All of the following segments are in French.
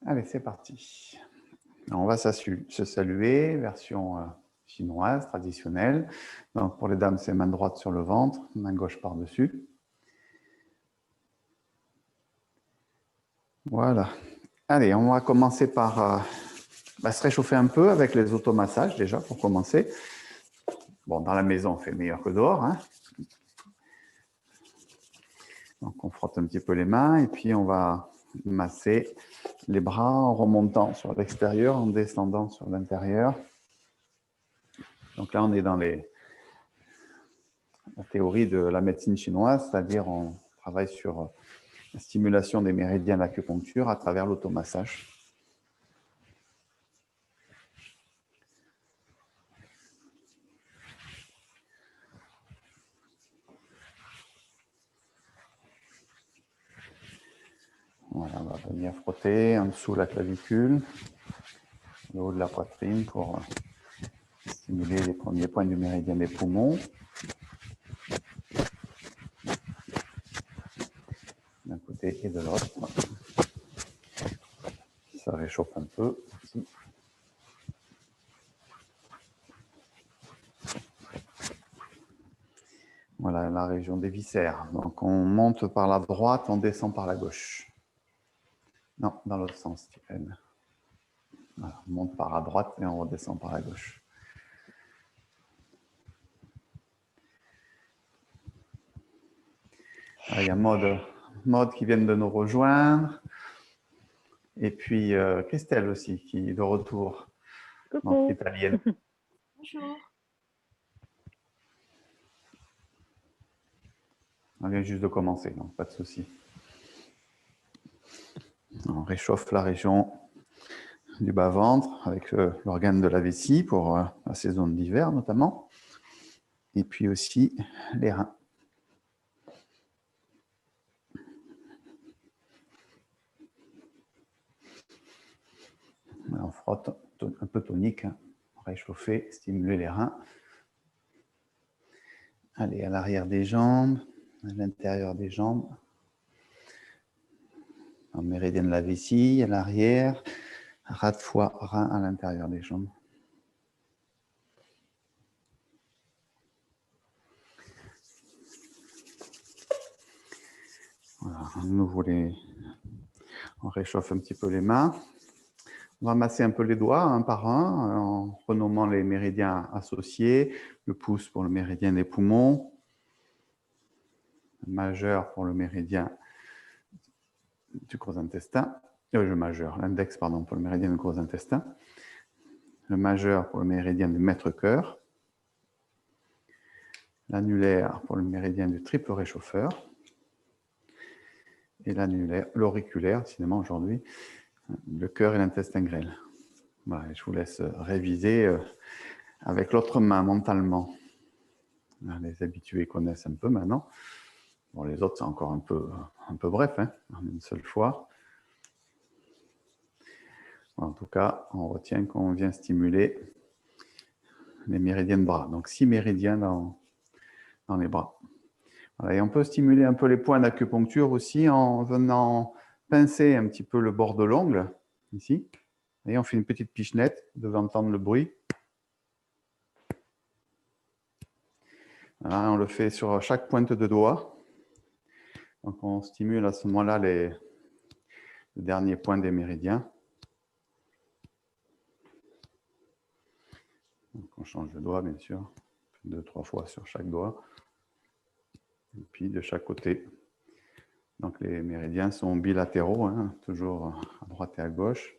Allez, c'est parti. On va se saluer, version chinoise, traditionnelle. Donc, pour les dames, c'est main droite sur le ventre, main gauche par-dessus. Voilà. Allez, on va commencer par se réchauffer un peu avec les automassages, déjà, pour commencer. Bon, dans la maison, on fait meilleur que dehors, hein. Donc, on frotte un petit peu les mains et puis on va masser les bras en remontant sur l'extérieur, en descendant sur l'intérieur. Donc là, on est dans la théorie de la médecine chinoise, c'est-à-dire on travaille sur la stimulation des méridiens de l'acupuncture à travers l'automassage. Voilà, on va venir frotter en dessous de la clavicule, le haut de la poitrine pour stimuler les premiers points du méridien des poumons. D'un côté et de l'autre. Ça réchauffe un peu aussi. Voilà la région des viscères. Donc on monte par la droite, on descend par la gauche. Non, dans l'autre sens, Stephen. Voilà, on monte par la droite et on redescend par la gauche. Alors, il y a Maud qui vient de nous rejoindre. Et puis Christelle aussi, qui est de retour. Coucou. Donc italienne. Bonjour. On vient juste de commencer, donc pas de souci. On réchauffe la région du bas-ventre avec l'organe de la vessie pour la saison d'hiver notamment. Et puis aussi les reins. On frotte un peu tonique, hein. Réchauffer, stimuler les reins. Allez, à l'arrière des jambes, à l'intérieur des jambes. En méridien de la vessie, à l'arrière. Ras de foie, rein à l'intérieur des jambes. Voilà, à nouveau on réchauffe un petit peu les mains. On va masser un peu les doigts un par un en renommant les méridiens associés. Le pouce pour le méridien des poumons, le majeur pour le méridien du gros intestin, l'index pour le méridien du gros intestin, le majeur pour le méridien du maître-cœur, l'annulaire pour le méridien du triple réchauffeur, et l'auriculaire, décidément aujourd'hui, le cœur et l'intestin grêle. Voilà, je vous laisse réviser avec l'autre main mentalement. Les habitués connaissent un peu maintenant. Bon, les autres, c'est encore un peu bref, hein, en une seule fois. En tout cas, on retient qu'on vient stimuler les méridiens de bras. Donc, 6 méridiens dans les bras. Voilà, et on peut stimuler un peu les points d'acupuncture aussi en venant pincer un petit peu le bord de l'ongle, ici. Et on fait une petite pichenette, vous devez entendre le bruit. Voilà, on le fait sur chaque pointe de doigt. Donc, on stimule à ce moment-là le dernier point des méridiens. Donc, on change de doigt, bien sûr, 2-3 fois sur chaque doigt. Et puis, de chaque côté. Donc, les méridiens sont bilatéraux, hein, toujours à droite et à gauche.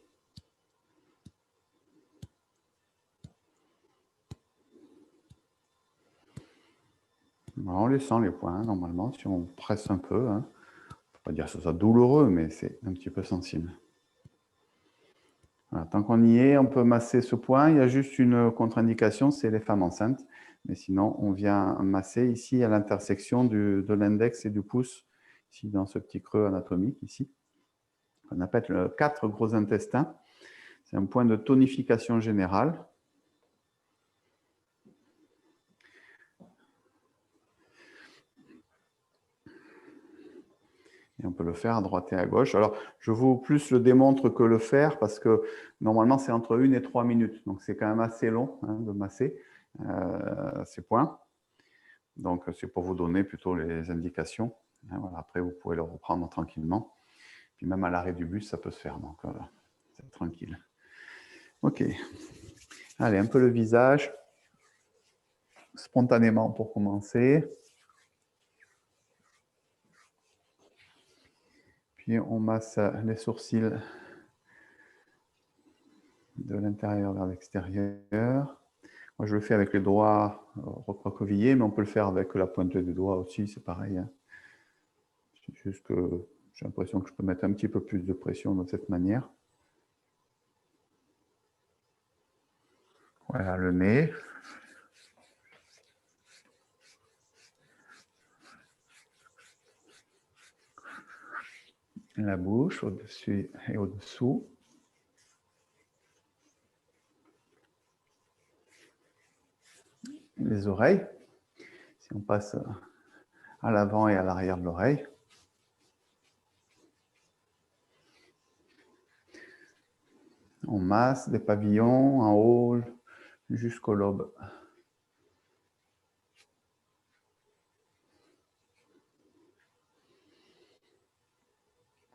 Alors, on les sent, les points, normalement, si on presse un peu. Hein. On ne peut pas dire que ce soit douloureux, mais c'est un petit peu sensible. Voilà, tant qu'on y est, on peut masser ce point. Il y a juste une contre-indication, c'est les femmes enceintes. Mais sinon, on vient masser ici à l'intersection de l'index et du pouce, ici dans ce petit creux anatomique, ici. On appelle le 4 gros intestins. C'est un point de tonification générale. Et on peut le faire à droite et à gauche. Alors, je vous plus le démontre que le faire parce que normalement, c'est entre 1 et 3 minutes. Donc, c'est quand même assez long de masser ces points. Donc, c'est pour vous donner plutôt les indications. Voilà, après, vous pouvez le reprendre tranquillement. Puis même à l'arrêt du bus, ça peut se faire. Donc, c'est tranquille. OK. Allez, un peu le visage. Spontanément pour commencer. Puis on masse les sourcils de l'intérieur vers l'extérieur. Moi, je le fais avec les doigts recroquevillés, mais on peut le faire avec la pointe des doigts aussi, c'est pareil. C'est juste que j'ai l'impression que je peux mettre un petit peu plus de pression de cette manière. Voilà le nez. La bouche au-dessus et au-dessous. Les oreilles. Si on passe à l'avant et à l'arrière de l'oreille. On masse des pavillons en haut jusqu'au lobe.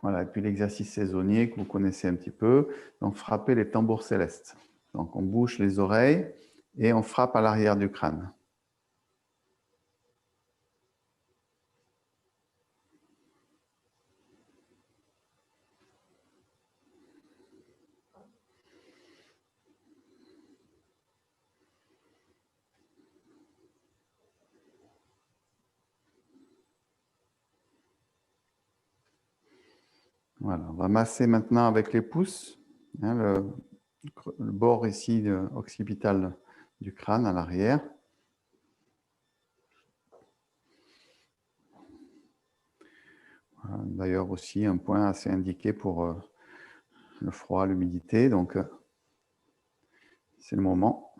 Voilà, et puis l'exercice saisonnier que vous connaissez un petit peu, donc frapper les tambours célestes. Donc on bouche les oreilles et on frappe à l'arrière du crâne. Voilà, on va masser maintenant avec les pouces, le bord ici occipital du crâne à l'arrière. D'ailleurs aussi un point assez indiqué pour le froid, l'humidité, donc c'est le moment.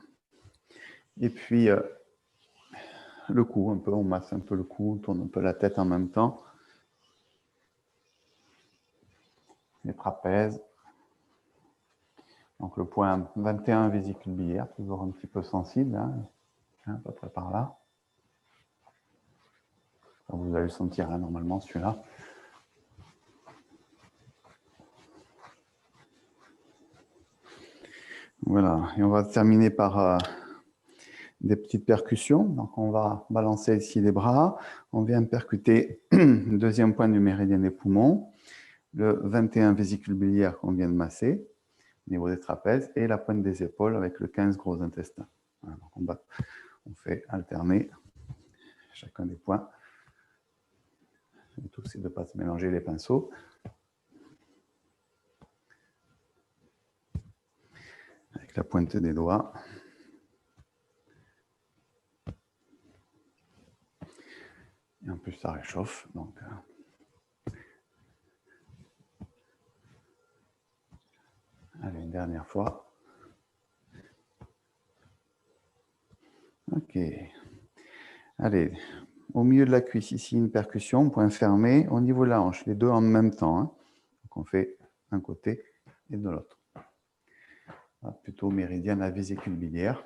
Et puis le cou, un peu, on masse un peu le cou, on tourne un peu la tête en même temps. Les trapèzes. Donc le point 21, vésicule biliaire, toujours un petit peu sensible, à peu près par là. Vous allez le sentir normalement celui-là. Voilà, et on va terminer par des petites percussions. Donc on va balancer ici les bras. On vient percuter le deuxième point du méridien des poumons, le 21 vésicule biliaire qu'on vient de masser, au niveau des trapèzes, et la pointe des épaules avec le 15 gros intestin. Voilà, donc on fait alterner chacun des points. Le tout, c'est de ne pas se mélanger les pinceaux. Avec la pointe des doigts. Et en plus, ça réchauffe. Donc, allez, une dernière fois. OK. Allez, au milieu de la cuisse, ici, une percussion, point fermé, au niveau de la hanche, les deux en même temps. Donc, on fait d'un côté et de l'autre. Plutôt méridien à vésicule biliaire.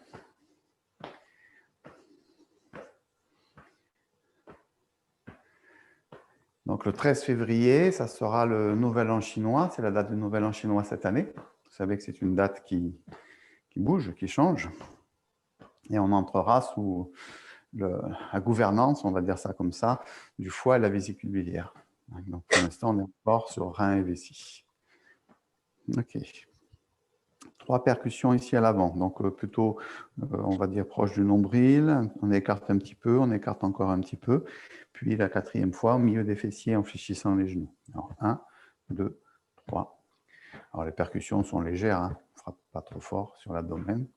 Donc, le 13 février, ça sera le Nouvel An chinois. C'est la date du Nouvel An chinois cette année. Vous savez que c'est une date qui bouge, qui change. Et on entrera sous la gouvernance, on va dire ça comme ça, du foie et la vésicule biliaire. Donc, pour l'instant, on est encore sur rein et vessie. OK. 3 percussions ici à l'avant. Donc, plutôt, on va dire, proche du nombril. On écarte un petit peu, on écarte encore un petit peu. Puis, la 4e fois, au milieu des fessiers, en fléchissant les genoux. Alors, 1, 2, 3. Alors, les percussions sont légères. On ne frappe pas trop fort sur l'abdomen.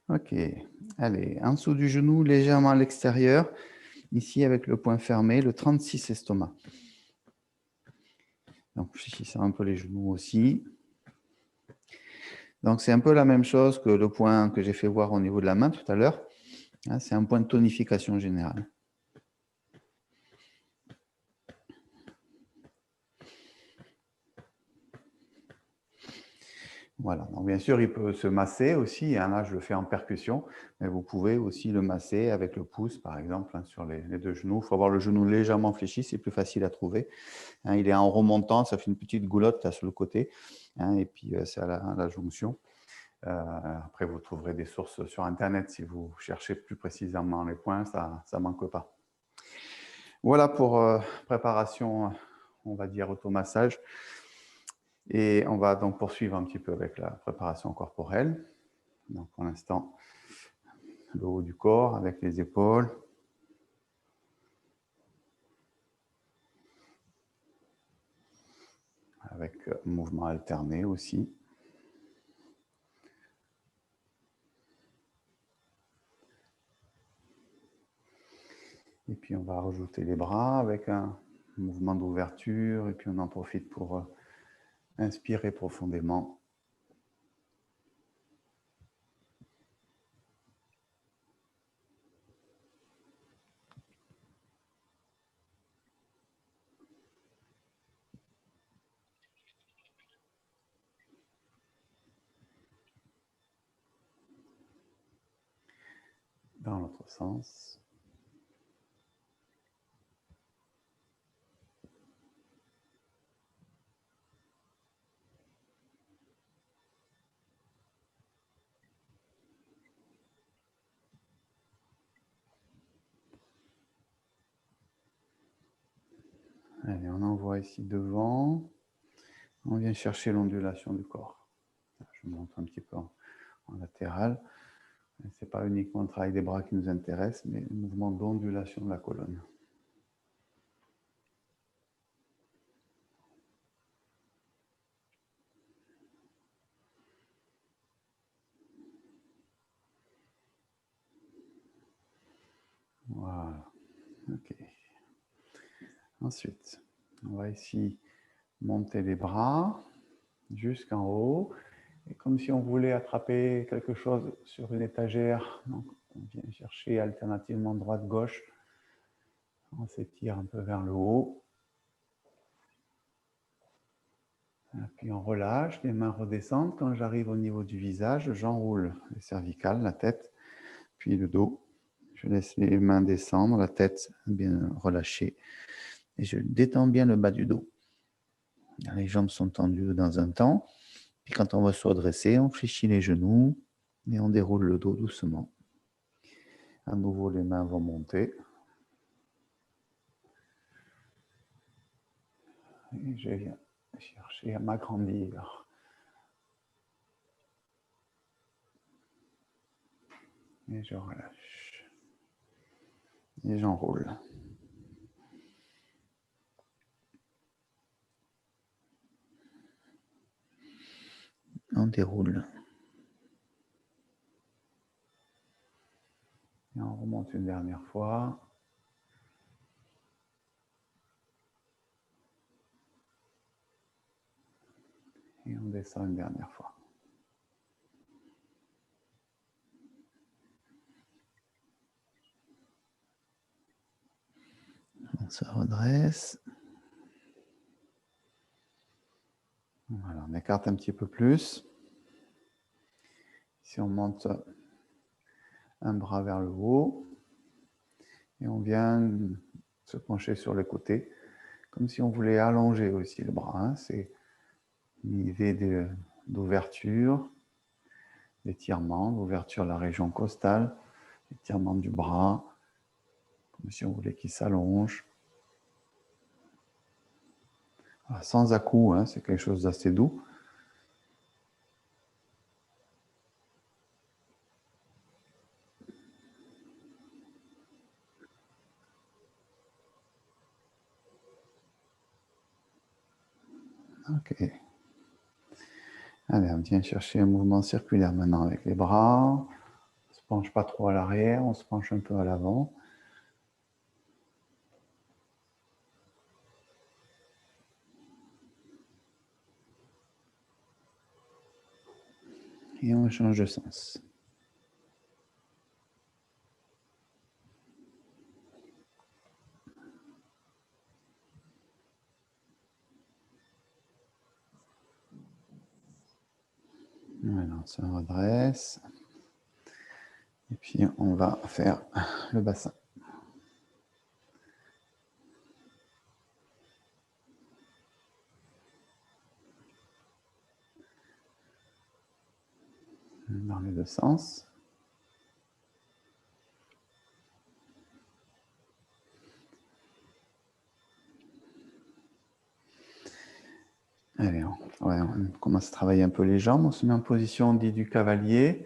OK. Allez, en dessous du genou, légèrement à l'extérieur. ici avec le point fermé, le 36 estomac. Donc, fléchissant un peu les genoux aussi. Donc, c'est un peu la même chose que le point que j'ai fait voir au niveau de la main tout à l'heure. C'est un point de tonification générale. Voilà, donc bien sûr, il peut se masser aussi, là je le fais en percussion, mais vous pouvez aussi le masser avec le pouce, par exemple, sur les deux genoux. Il faut avoir le genou légèrement fléchi, c'est plus facile à trouver. Il est en remontant, ça fait une petite goulotte là sur le côté, et puis c'est à la jonction. Après, vous trouverez des sources sur Internet si vous cherchez plus précisément les points, ça ne manque pas. Voilà pour préparation, on va dire, automassage. Et on va donc poursuivre un petit peu avec la préparation corporelle. Donc pour l'instant, le haut du corps avec les épaules. Avec mouvement alterné aussi. Et puis on va rajouter les bras avec un mouvement d'ouverture. Et puis on en profite pour inspirer profondément. Dans l'autre sens. Allez, on envoie ici devant. On vient chercher l'ondulation du corps. Je montre un petit peu en latéral. Ce n'est pas uniquement le travail des bras qui nous intéresse, mais le mouvement d'ondulation de la colonne. Voilà. OK. Ensuite, on va ici monter les bras jusqu'en haut. Et comme si on voulait attraper quelque chose sur une étagère, donc on vient chercher alternativement droite-gauche. On s'étire un peu vers le haut. Et puis on relâche, les mains redescendent. Quand j'arrive au niveau du visage, j'enroule les cervicales, la tête, puis le dos. Je laisse les mains descendre, la tête bien relâchée. Et je détends bien le bas du dos. Les jambes sont tendues dans un temps. Puis quand on va se redresser, on fléchit les genoux et on déroule le dos doucement. À nouveau, les mains vont monter. Et je viens chercher à m'agrandir. Et je relâche. Et j'enroule. On déroule. Et on remonte une dernière fois. Et on descend une dernière fois. On se redresse. Voilà, on écarte un petit peu plus. Ici, on monte un bras vers le haut. Et on vient se pencher sur le côté, comme si on voulait allonger aussi le bras. C'est une idée d'ouverture, d'étirement, d'ouverture de la région costale, étirement du bras, comme si on voulait qu'il s'allonge. Sans à-coups, c'est quelque chose d'assez doux. Ok. Allez, on vient chercher un mouvement circulaire maintenant avec les bras. On ne se penche pas trop à l'arrière, on se penche un peu à l'avant. Et on change de sens. Voilà, on se redresse. Et puis, on va faire le bassin. Dans les deux sens. Allez, on commence à travailler un peu les jambes. On se met en position dite du cavalier.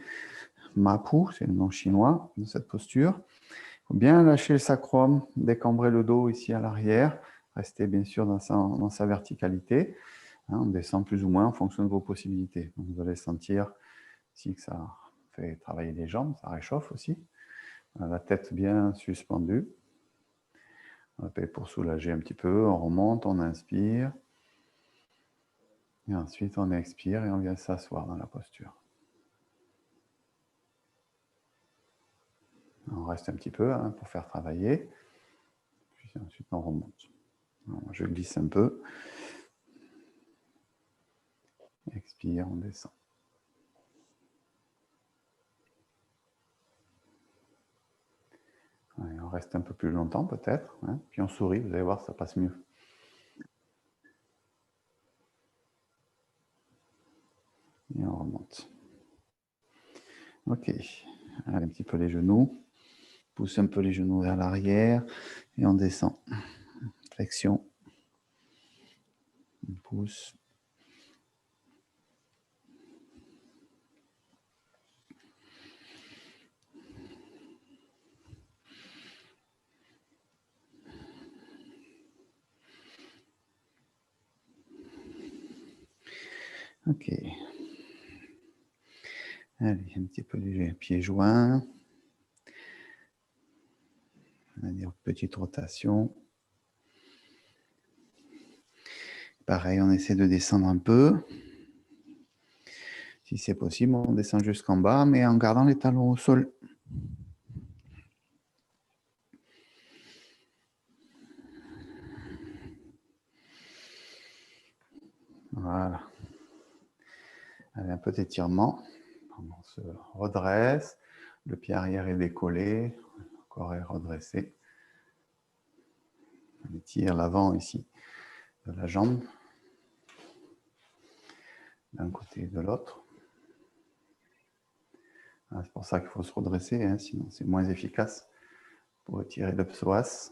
Mapu, c'est le nom chinois de cette posture. Il faut bien lâcher le sacrum, décambrer le dos ici à l'arrière. Restez bien sûr dans sa verticalité. On descend plus ou moins en fonction de vos possibilités. Donc, vous allez sentir ici que ça fait travailler les jambes, ça réchauffe aussi. La tête bien suspendue. Pour soulager un petit peu, on remonte, on inspire. Et ensuite, on expire et on vient s'asseoir dans la posture. On reste un petit peu pour faire travailler. Puis ensuite, on remonte. Alors, je glisse un peu. Expire, on descend. Allez, on reste un peu plus longtemps peut-être. Puis on sourit, vous allez voir, ça passe mieux. Et on remonte. Ok. Allez, un petit peu les genoux. Pousse un peu les genoux vers l'arrière. Et on descend. Flexion. On pousse. Ok. Allez, un petit peu les pieds joints. On va dire petite rotation. Pareil, on essaie de descendre un peu. Si c'est possible, on descend jusqu'en bas, mais en gardant les talons au sol. Voilà. Allez, un peu d'étirement. On se redresse. Le pied arrière est décollé. Le corps est redressé. On étire l'avant ici de la jambe. D'un côté et de l'autre. C'est pour ça qu'il faut se redresser, sinon c'est moins efficace pour étirer le psoas.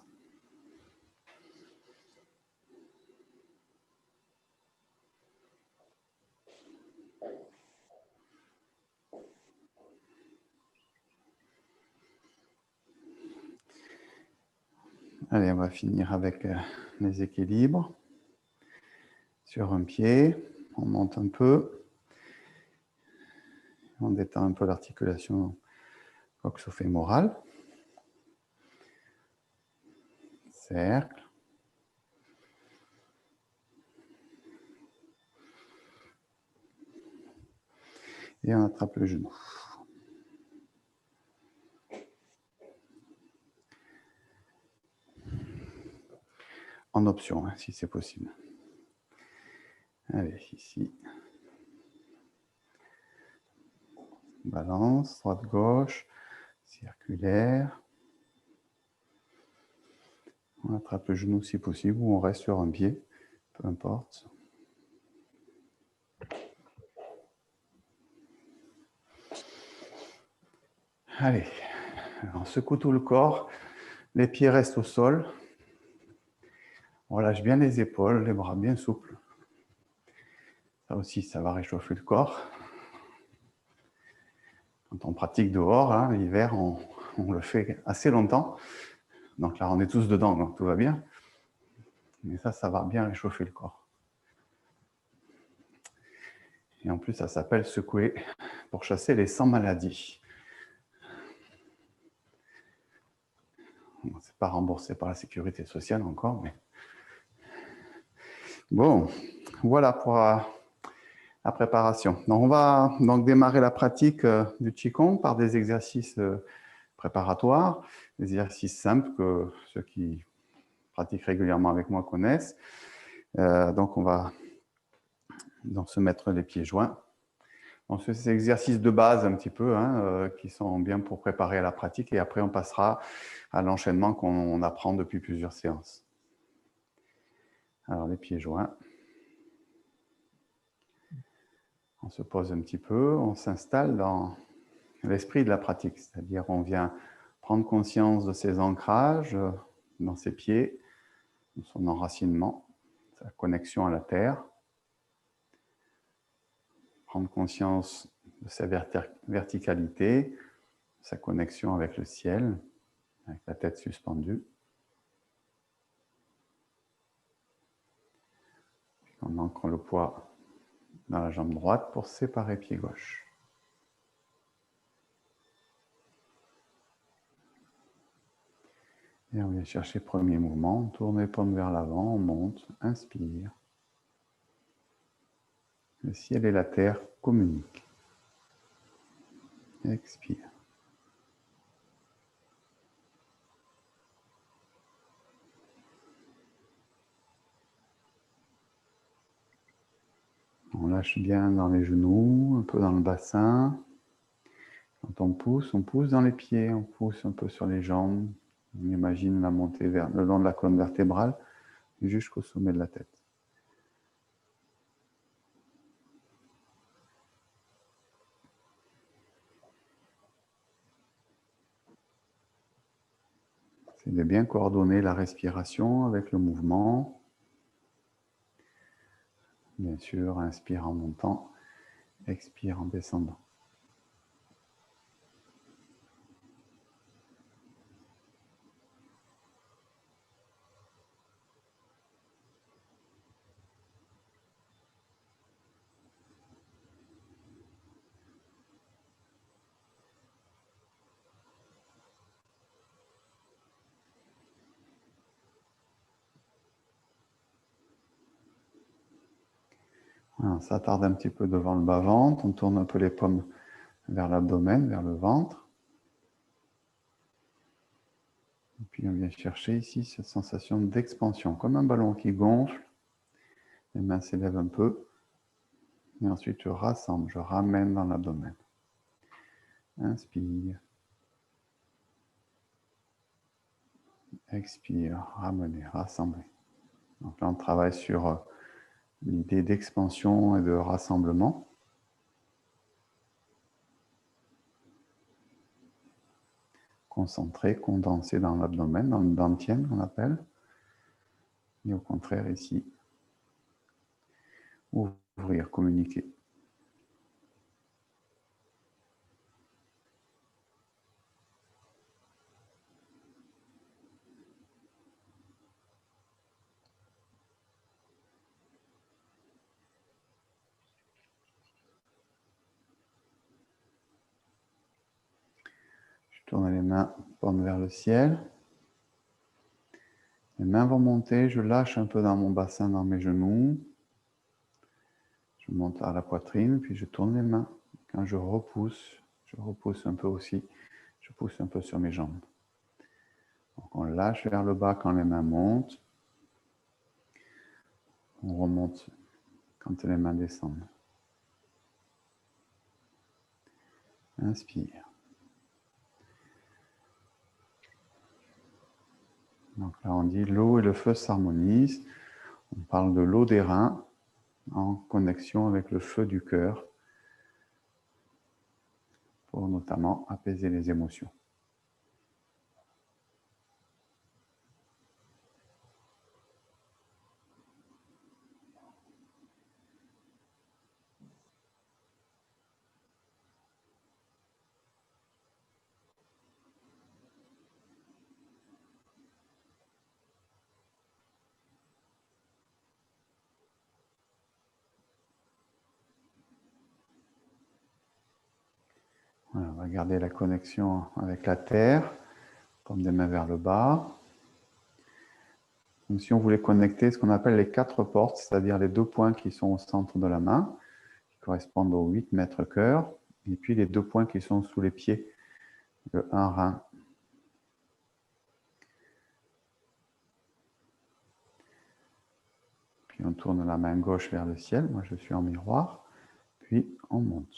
Allez, on va finir avec les équilibres. Sur un pied, on monte un peu. On détend un peu l'articulation coxo-fémorale. Cercle. Et on attrape le genou. En option, si c'est possible. Allez, ici. Balance, droite-gauche, circulaire. On attrape le genou si possible ou on reste sur un pied, peu importe. Allez, on secoue tout le corps, les pieds restent au sol. On relâche bien les épaules, les bras bien souples. Ça aussi, ça va réchauffer le corps. Quand on pratique dehors, l'hiver, on le fait assez longtemps. Donc là, on est tous dedans, donc tout va bien. Mais ça va bien réchauffer le corps. Et en plus, ça s'appelle secouer pour chasser les 100 maladies. Bon, c'est pas remboursé par la sécurité sociale encore, mais... Bon, voilà pour la préparation. Donc, on va donc démarrer la pratique du Qigong par des exercices préparatoires, des exercices simples que ceux qui pratiquent régulièrement avec moi connaissent. Donc, on va se mettre les pieds joints. Donc, c'est ces exercices de base un petit peu qui sont bien pour préparer à la pratique et après on passera à l'enchaînement qu'on apprend depuis plusieurs séances. Alors, les pieds joints. On se pose un petit peu, on s'installe dans l'esprit de la pratique, c'est-à-dire on vient prendre conscience de ses ancrages dans ses pieds, de son enracinement, sa connexion à la terre, prendre conscience de sa verticalité, sa connexion avec le ciel, avec la tête suspendue. Puis on ancre le poids dans la jambe droite pour séparer pied gauche. Et on vient chercher le premier mouvement, on tourne les paumes vers l'avant, on monte, inspire. Le ciel et la terre communiquent. Expire. On lâche bien dans les genoux, un peu dans le bassin. Quand on pousse dans les pieds, on pousse un peu sur les jambes. On imagine la montée vers le long de la colonne vertébrale jusqu'au sommet de la tête. C'est de bien coordonner la respiration avec le mouvement. Bien sûr, inspire en montant, expire en descendant. On s'attarde un petit peu devant le bas-ventre, on tourne un peu les paumes vers l'abdomen, vers le ventre. Et puis on vient chercher ici cette sensation d'expansion, comme un ballon qui gonfle. Les mains s'élèvent un peu. Et ensuite je rassemble, je ramène dans l'abdomen. Inspire. Expire, ramener, rassembler. Donc là on travaille sur l'idée d'expansion et de rassemblement. Concentré, condensé dans l'abdomen, dans le dantian qu'on appelle. Et au contraire ici, ouvrir, communiquer. Je tourne les mains, paumes vers le ciel. Les mains vont monter, je lâche un peu dans mon bassin, dans mes genoux. Je monte à la poitrine, puis je tourne les mains. Quand je repousse un peu aussi. Je pousse un peu sur mes jambes. Donc on lâche vers le bas quand les mains montent. On remonte quand les mains descendent. Inspire. Donc là on dit l'eau et le feu s'harmonisent. On parle de l'eau des reins en connexion avec le feu du cœur pour notamment apaiser les émotions. Voilà, on va garder la connexion avec la terre, comme des mains vers le bas. Comme si on voulait connecter ce qu'on appelle les 4 portes, c'est-à-dire les 2 points qui sont au centre de la main, qui correspondent aux 8 mètres cœurs. Et puis les 2 points qui sont sous les pieds, le 1 rein. Puis on tourne la main gauche vers le ciel. Moi, je suis en miroir. Puis on monte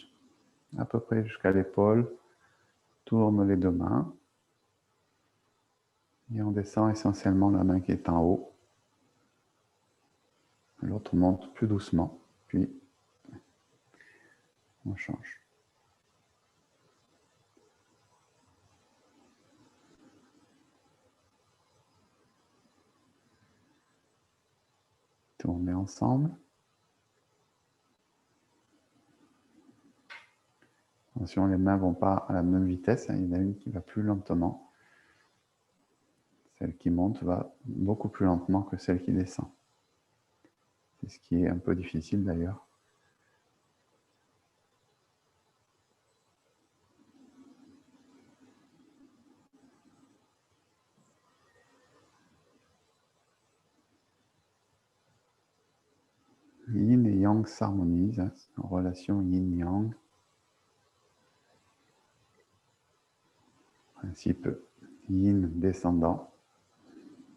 à peu près jusqu'à l'épaule. Tourne les 2 mains. Et on descend essentiellement la main qui est en haut. L'autre monte plus doucement. Puis on change. Tournez ensemble. Attention, les mains ne vont pas à la même vitesse. Il y en a une qui va plus lentement. Celle qui monte va beaucoup plus lentement que celle qui descend. C'est ce qui est un peu difficile d'ailleurs. Yin et Yang s'harmonisent, en relation Yin-Yang. Principe Yin descendant,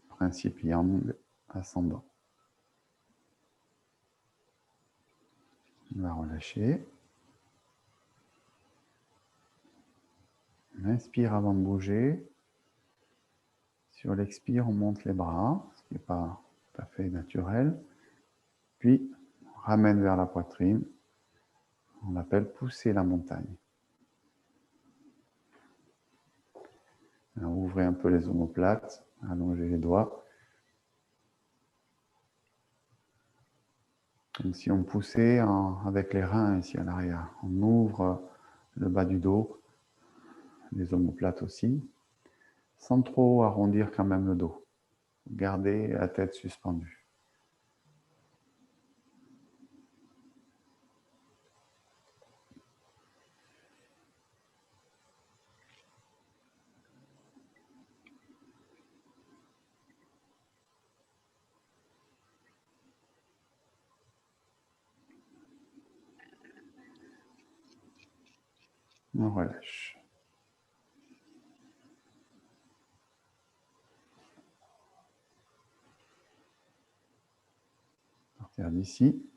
principe Yang ascendant. On va relâcher. On inspire avant de bouger. Sur l'expire, on monte les bras, ce qui n'est pas tout à fait naturel. Puis, on ramène vers la poitrine. On l'appelle pousser la montagne. Alors, ouvrez un peu les omoplates, allongez les doigts. Comme si on poussait avec les reins ici à l'arrière. On ouvre le bas du dos, les omoplates aussi, sans trop arrondir quand même le dos. Gardez la tête suspendue. On relâche. À partir d'ici,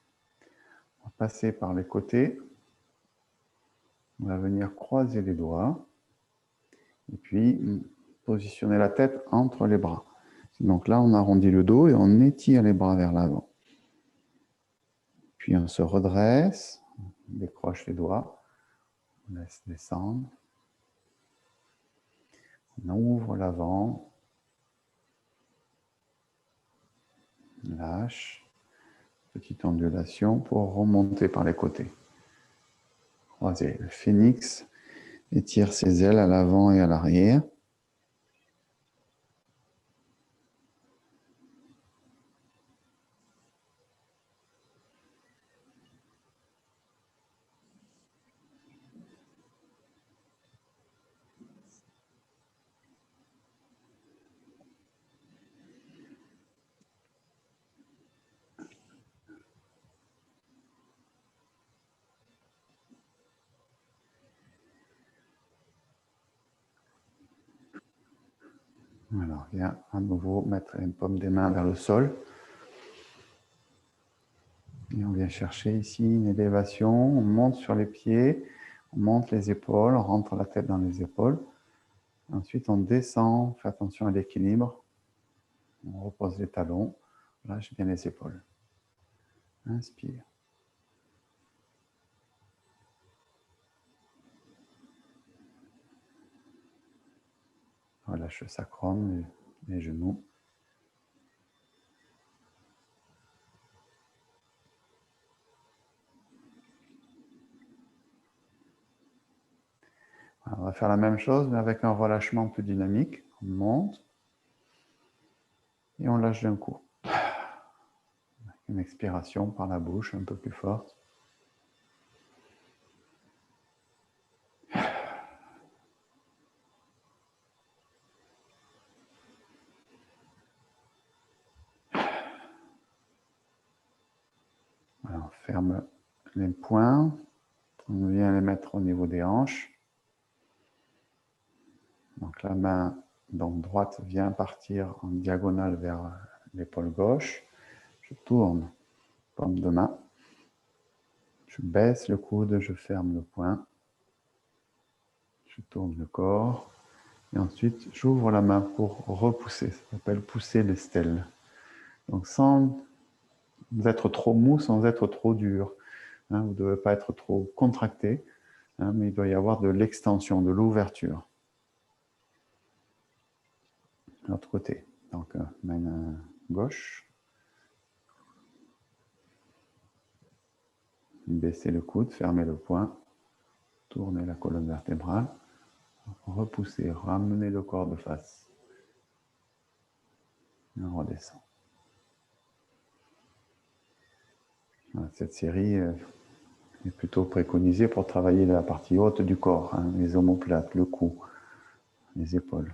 on va passer par les côtés. On va venir croiser les doigts. Et puis, positionner la tête entre les bras. Donc là, on arrondit le dos et on étire les bras vers l'avant. Puis on se redresse, on décroche les doigts, on laisse descendre. On ouvre l'avant, lâche, petite ondulation pour remonter par les côtés. Croisez. Le phénix étire ses ailes à l'avant et à l'arrière. Alors, viens à nouveau mettre une paume des mains vers le sol. Et on vient chercher ici une élévation. On monte sur les pieds, on monte les épaules, on rentre la tête dans les épaules. Ensuite, on descend, on fait attention à l'équilibre. On repose les talons, lâche bien les épaules. Inspire. Relâche le sacrum, les genoux. On va faire la même chose, mais avec un relâchement plus dynamique. On monte et on lâche d'un coup. Une expiration par la bouche un peu plus forte. Voilà, on ferme les poings. On vient les mettre au niveau des hanches. Donc la main droite vient partir en diagonale vers l'épaule gauche. Je tourne, paume de main. Je baisse le coude, je ferme le poing. Je tourne le corps. Et ensuite, j'ouvre la main pour repousser. Ça s'appelle pousser les stèles. Donc sans être trop mou, sans être trop dur. Vous ne devez pas être trop contracté, mais il doit y avoir de l'extension, de l'ouverture. L'autre côté. Donc, main gauche. Baissez le coude, fermez le poing. Tournez la colonne vertébrale. Repoussez, ramenez le corps de face. Et on redescend. Voilà, cette série est plutôt préconisée pour travailler la partie haute du corps, les omoplates, le cou, les épaules.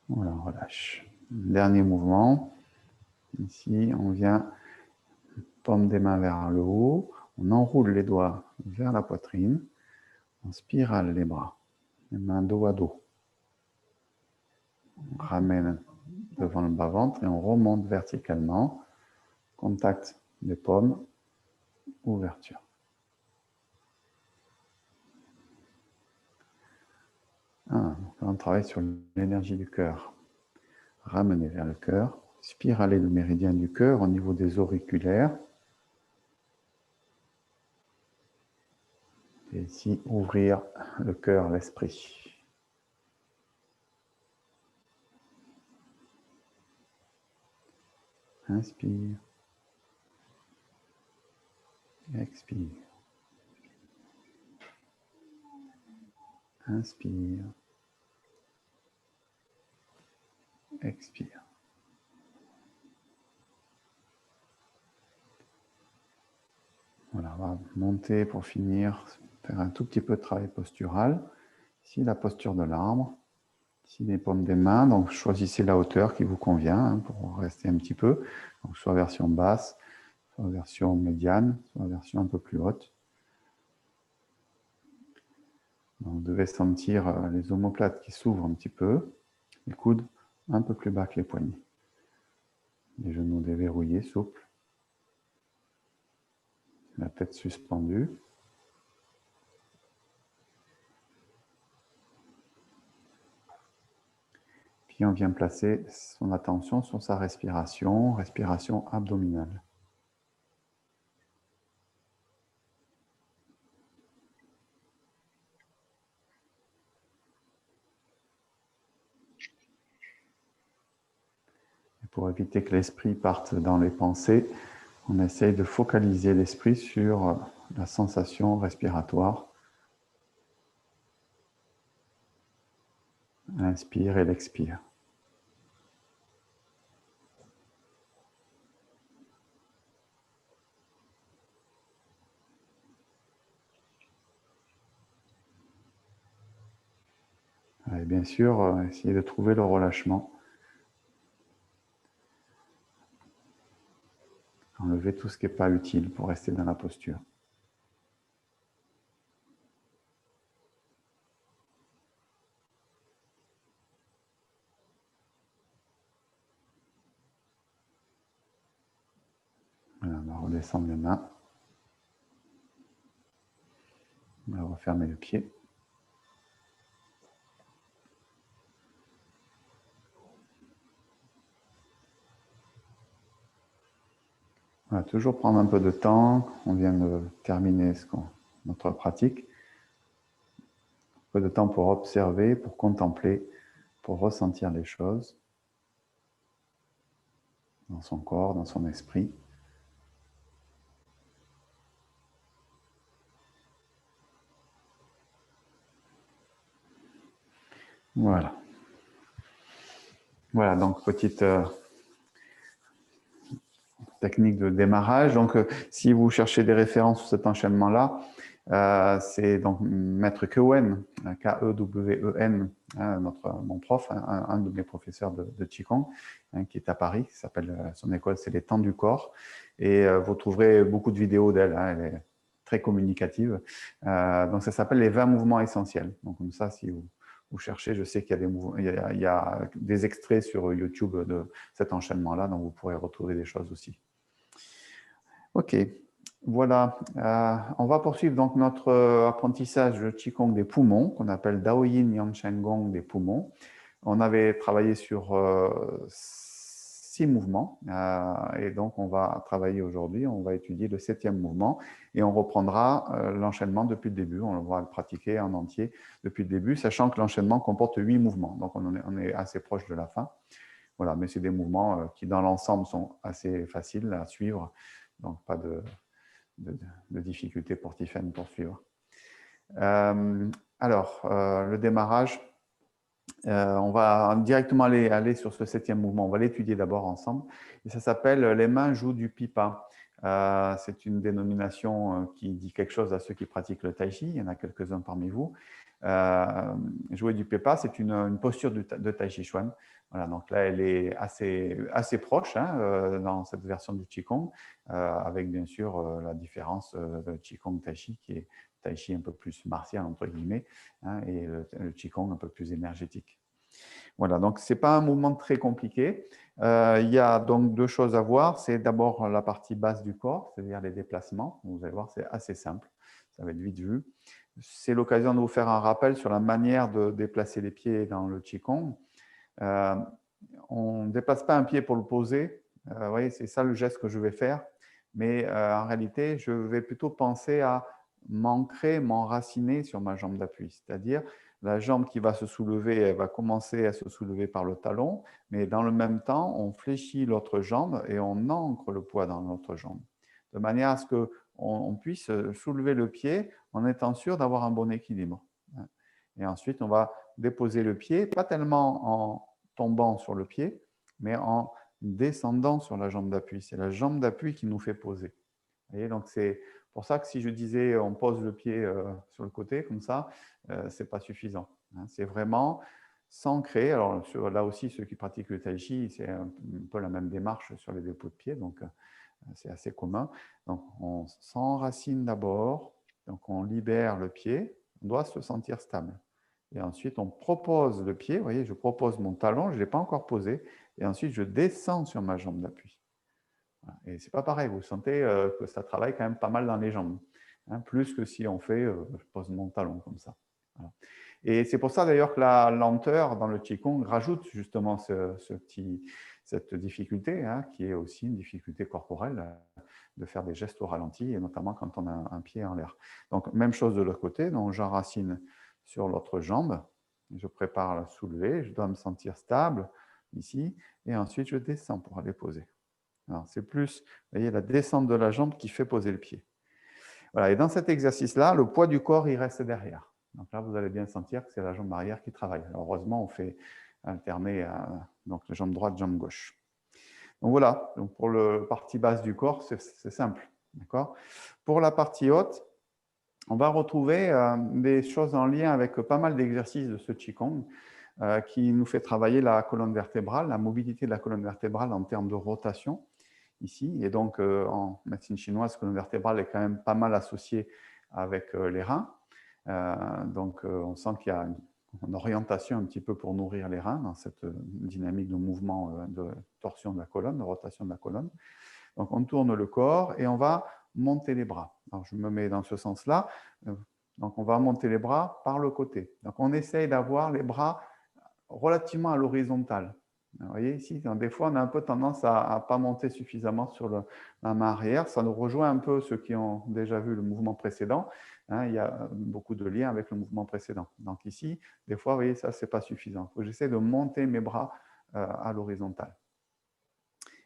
Voilà, on relâche. Dernier mouvement. Ici, on vient, paume des mains vers le haut. On enroule les doigts vers la poitrine. On spirale les bras. Les mains dos à dos. On ramène devant le bas-ventre et on remonte verticalement. Contact des paumes. Ouverture. On travaille sur l'énergie du cœur. Ramener vers le cœur. Spiraler le méridien du cœur au niveau des auriculaires. Et ici, ouvrir le cœur, l'esprit. Inspire. Expire. Inspire. Expire. Voilà, on va monter pour finir, faire un tout petit peu de travail postural. Ici, la posture de l'arbre. Ici, les paumes des mains. Donc, choisissez la hauteur qui vous convient pour rester un petit peu. Donc, soit version basse, soit version médiane, soit version un peu plus haute. Donc, vous devez sentir les omoplates qui s'ouvrent un petit peu. Les coudes un peu plus bas que les poignets. Les genoux déverrouillés, souples. La tête suspendue. Puis on vient placer son attention sur sa respiration, respiration abdominale. Et pour éviter que l'esprit parte dans les pensées, on essaye de focaliser l'esprit sur la sensation respiratoire. L'inspire et l'expire. Et bien sûr, essayez de trouver le relâchement. Enlevez tout ce qui n'est pas utile pour rester dans la posture. Voilà, on va redescendre les mains. On va refermer le pied. On va toujours prendre un peu de temps. On vient de terminer notre pratique. Un peu de temps pour observer, pour contempler, pour ressentir les choses dans son corps, dans son esprit. Voilà. Voilà, donc petite technique de démarrage. Donc, si vous cherchez des références sur cet enchaînement-là, c'est donc Maître Kewen, K-E-W-E-N, hein, mon prof, un de mes professeurs de Qigong, hein, qui est à Paris, qui s'appelle, son école, c'est les Temps du Corps. Et vous trouverez beaucoup de vidéos d'elle, hein, elle est très communicative. Donc, ça s'appelle les 20 mouvements essentiels. Donc, comme ça, si vous cherchez, je sais qu'il y a il y a des extraits sur YouTube de cet enchaînement-là, donc vous pourrez retrouver des choses aussi. Ok, voilà. On va poursuivre donc notre apprentissage de Qigong des poumons, qu'on appelle Daoyin Yanshen Gong des poumons. On avait travaillé sur 6 mouvements, et donc on va travailler aujourd'hui, on va étudier le 7e mouvement, et on reprendra l'enchaînement depuis le début. On va le pratiquer en entier depuis le début, sachant que l'enchaînement comporte 8 mouvements, donc on est assez proche de la fin. Voilà, mais c'est des mouvements qui, dans l'ensemble, sont assez faciles à suivre. Donc, pas de difficulté pour Tiffaine pour suivre. Alors, le démarrage, on va directement aller sur ce 7e mouvement. On va l'étudier d'abord ensemble. Et ça s'appelle « Les mains jouent du pipa ». C'est une dénomination qui dit quelque chose à ceux qui pratiquent le tai chi. Il y en a quelques-uns parmi vous. Jouer du pipa, c'est une posture de tai chi chuan. Voilà, donc là, elle est assez proche, hein, dans cette version du Qigong, avec bien sûr la différence de Qigong Tai Chi, qui est Tai Chi un peu plus martial, entre guillemets, hein, et le Qigong un peu plus énergétique. Voilà, donc ce n'est pas un mouvement très compliqué. Il y a donc 2 choses à voir. C'est d'abord la partie basse du corps, c'est-à-dire les déplacements. Vous allez voir, c'est assez simple. Ça va être vite vu. C'est l'occasion de vous faire un rappel sur la manière de déplacer les pieds dans le Qigong. On ne déplace pas un pied pour le poser. Vous voyez, c'est ça le geste que je vais faire. Mais en réalité, je vais plutôt penser à m'ancrer, m'enraciner sur ma jambe d'appui. C'est-à-dire, la jambe qui va se soulever, elle va commencer à se soulever par le talon, mais dans le même temps, on fléchit l'autre jambe et on ancre le poids dans l'autre jambe, de manière à ce qu'on puisse soulever le pied en étant sûr d'avoir un bon équilibre. Et ensuite, on va déposer le pied, pas tellement en tombant sur le pied, mais en descendant sur la jambe d'appui. C'est la jambe d'appui qui nous fait poser. Vous voyez, donc c'est pour ça que si je disais on pose le pied sur le côté, comme ça, ce n'est pas suffisant. Hein. C'est vraiment s'ancrer. Alors là aussi, ceux qui pratiquent le tai chi, c'est un peu la même démarche sur les dépôts de pied, donc c'est assez commun. Donc on s'enracine d'abord, donc on libère le pied, on doit se sentir stable. Et ensuite, on propose le pied. Vous voyez, je propose mon talon, je ne l'ai pas encore posé. Et ensuite, je descends sur ma jambe d'appui. Voilà. Et ce n'est pas pareil. Vous sentez que ça travaille quand même pas mal dans les jambes. Hein, plus que si on fait, je pose mon talon comme ça. Voilà. Et c'est pour ça d'ailleurs que la lenteur dans le Qigong rajoute justement cette difficulté, hein, qui est aussi une difficulté corporelle, de faire des gestes au ralenti, et notamment quand on a un pied en l'air. Donc, même chose de l'autre côté. Donc, j'enracine sur l'autre jambe. Je prépare à la soulever. Je dois me sentir stable ici. Et ensuite, je descends pour aller poser. C'est plus, vous voyez, la descente de la jambe qui fait poser le pied. Voilà. Et dans cet exercice-là, le poids du corps, il reste derrière. Donc là, vous allez bien sentir que c'est la jambe arrière qui travaille. Alors, heureusement, on fait alterner donc la jambe droite, jambe gauche. Donc voilà, donc pour la partie basse du corps, c'est simple. Pour la partie haute, on va retrouver des choses en lien avec pas mal d'exercices de ce Qigong qui nous fait travailler la colonne vertébrale, la mobilité de la colonne vertébrale en termes de rotation ici. Et donc, en médecine chinoise, la colonne vertébrale est quand même pas mal associée avec les reins. Donc, on sent qu'il y a une orientation un petit peu pour nourrir les reins dans cette dynamique de mouvement de torsion de la colonne, de rotation de la colonne. Donc, on tourne le corps et on va monter les bras. Alors, je me mets dans ce sens-là. Donc, on va monter les bras par le côté. Donc, on essaye d'avoir les bras relativement à l'horizontale. Vous voyez ici, des fois, on a un peu tendance à ne pas monter suffisamment sur la main arrière. Ça nous rejoint un peu ceux qui ont déjà vu le mouvement précédent. Hein, il y a beaucoup de liens avec le mouvement précédent. Donc ici, des fois, vous voyez, ça, ce n'est pas suffisant. Il faut que j'essaie de monter mes bras à l'horizontale.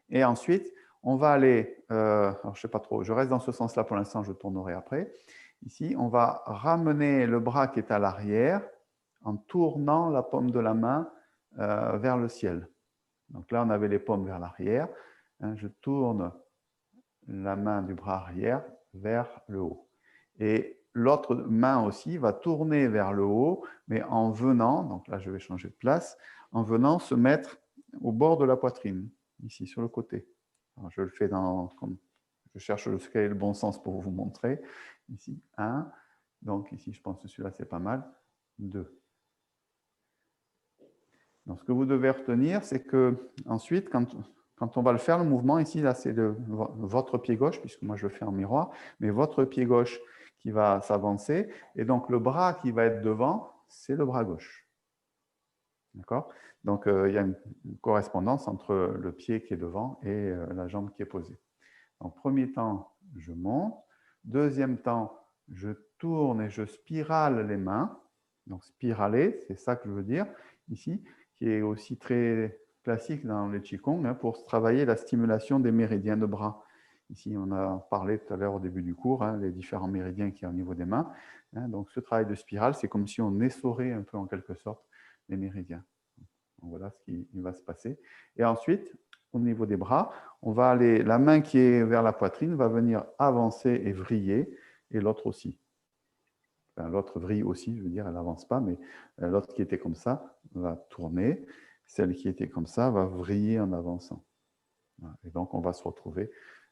Et ensuite, on va aller, alors je ne sais pas trop, je reste dans ce sens-là pour l'instant, je tournerai après. Ici, on va ramener le bras qui est à l'arrière en tournant la paume de la main vers le ciel. Donc là, on avait les paumes vers l'arrière. Hein, je tourne la main du bras arrière vers le haut. Et l'autre main aussi va tourner vers le haut, mais en venant, donc là je vais changer de place, en venant se mettre au bord de la poitrine, ici sur le côté. Alors, je le fais comme je cherche le bon sens pour vous montrer. Ici, 1. Donc ici, je pense que celui-là, c'est pas mal. 2. Donc ce que vous devez retenir, c'est que ensuite, quand on va le faire, le mouvement, ici, là, c'est votre pied gauche, puisque moi, je le fais en miroir, mais votre pied gauche qui va s'avancer, et donc le bras qui va être devant, c'est le bras gauche. D'accord? Donc, il y a une correspondance entre le pied qui est devant et la jambe qui est posée. Donc, premier temps, je monte. Deuxième temps, je tourne et je spirale les mains. Donc, spiraler, c'est ça que je veux dire ici, qui est aussi très classique dans le Qigong, hein, pour travailler la stimulation des méridiens de bras. Ici, on a parlé tout à l'heure au début du cours, hein, les différents méridiens qu'il y a au niveau des mains. Hein, donc, ce travail de spirale, c'est comme si on essorait un peu en quelque sorte les méridiens. Donc, voilà ce qui va se passer. Et ensuite, au niveau des bras, on va aller, la main qui est vers la poitrine va venir avancer et vriller, et l'autre aussi. Enfin, l'autre vrille aussi, je veux dire, elle n'avance pas, mais l'autre qui était comme ça va tourner. Celle qui était comme ça va vriller en avançant. Voilà. Et donc, on va se retrouver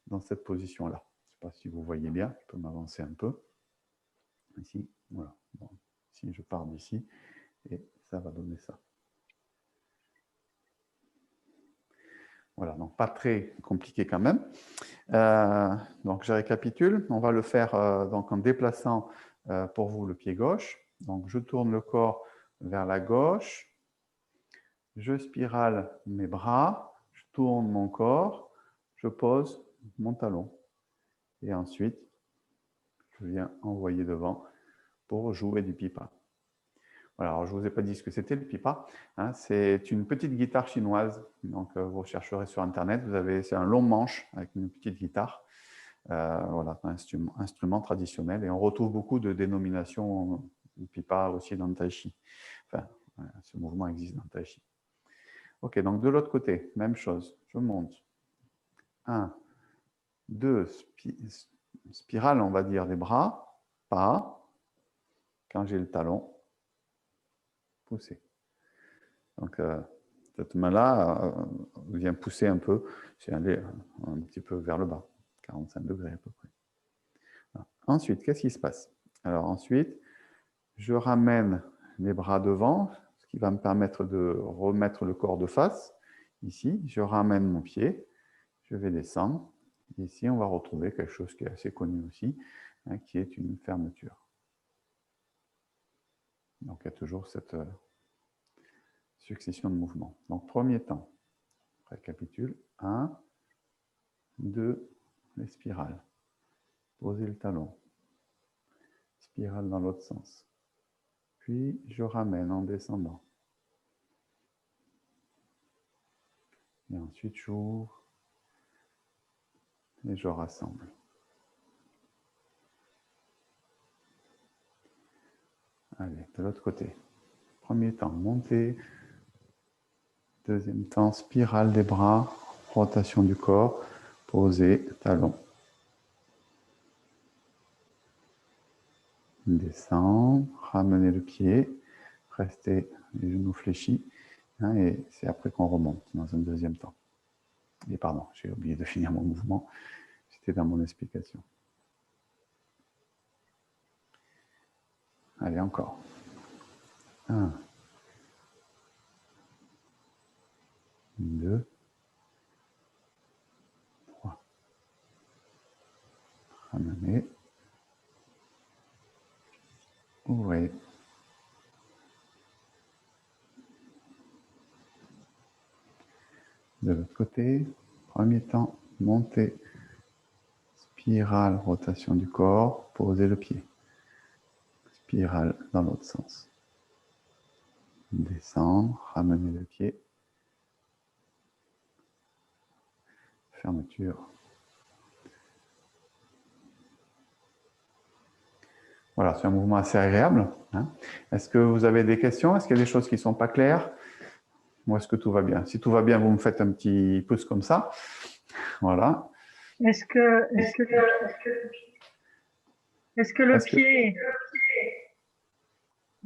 dans cette position-là. Je ne sais pas si vous voyez bien, je peux m'avancer un peu. Ici, voilà. Bon, si je pars d'ici, et ça va donner ça. Voilà, donc pas très compliqué quand même. Donc je récapitule. On va le faire donc en déplaçant pour vous le pied gauche. Donc je tourne le corps vers la gauche. Je spirale mes bras. Je tourne mon corps. Je pose mon talon. Et ensuite, je viens envoyer devant pour jouer du pipa. Voilà, alors je ne vous ai pas dit ce que c'était le pipa. Hein, c'est une petite guitare chinoise. Donc vous chercherez sur Internet. C'est un long manche avec une petite guitare. Voilà, un instrument traditionnel. Et on retrouve beaucoup de dénominations de pipa aussi dans le tai chi. Enfin, ce mouvement existe dans le tai chi. Ok, donc de l'autre côté, même chose. Je monte. 1, 2, spirale, on va dire, des bras. Pas. Quand j'ai le talon, pousser. Donc, cette main-là vient pousser un peu, c'est aller un petit peu vers le bas, 45 degrés à peu près. Voilà. Ensuite, qu'est-ce qui se passe? Alors ensuite, je ramène les bras devant, ce qui va me permettre de remettre le corps de face. Ici, je ramène mon pied, je vais descendre. Ici, on va retrouver quelque chose qui est assez connu aussi, hein, qui est une fermeture. Donc, il y a toujours cette succession de mouvements. Donc, premier temps, récapitule. 1, 2, les spirales. Posez le talon. Spirale dans l'autre sens. Puis, je ramène en descendant. Et ensuite, j'ouvre et je rassemble. Allez, de l'autre côté. Premier temps, montée. Deuxième temps, spirale des bras, rotation du corps, posé, talon. Descend, ramenez le pied, restez les genoux fléchis, hein, et c'est après qu'on remonte dans un deuxième temps. Et pardon, j'ai oublié de finir mon mouvement, j'étais dans mon explication. Allez, encore. 1, 2, 3. Ramenez. Ouvrez. De l'autre côté, premier temps, montez, spirale, rotation du corps, posez le pied. Spirale dans l'autre sens. Descendre, ramener le pied. Fermeture. Voilà, c'est un mouvement assez agréable. Hein. Est-ce que vous avez des questions? Est-ce qu'il y a des choses qui ne sont pas claires? Ou est-ce que tout va bien? Si tout va bien, vous me faites un petit pouce comme ça. Voilà. Est-ce que, est-ce que, est-ce que le pied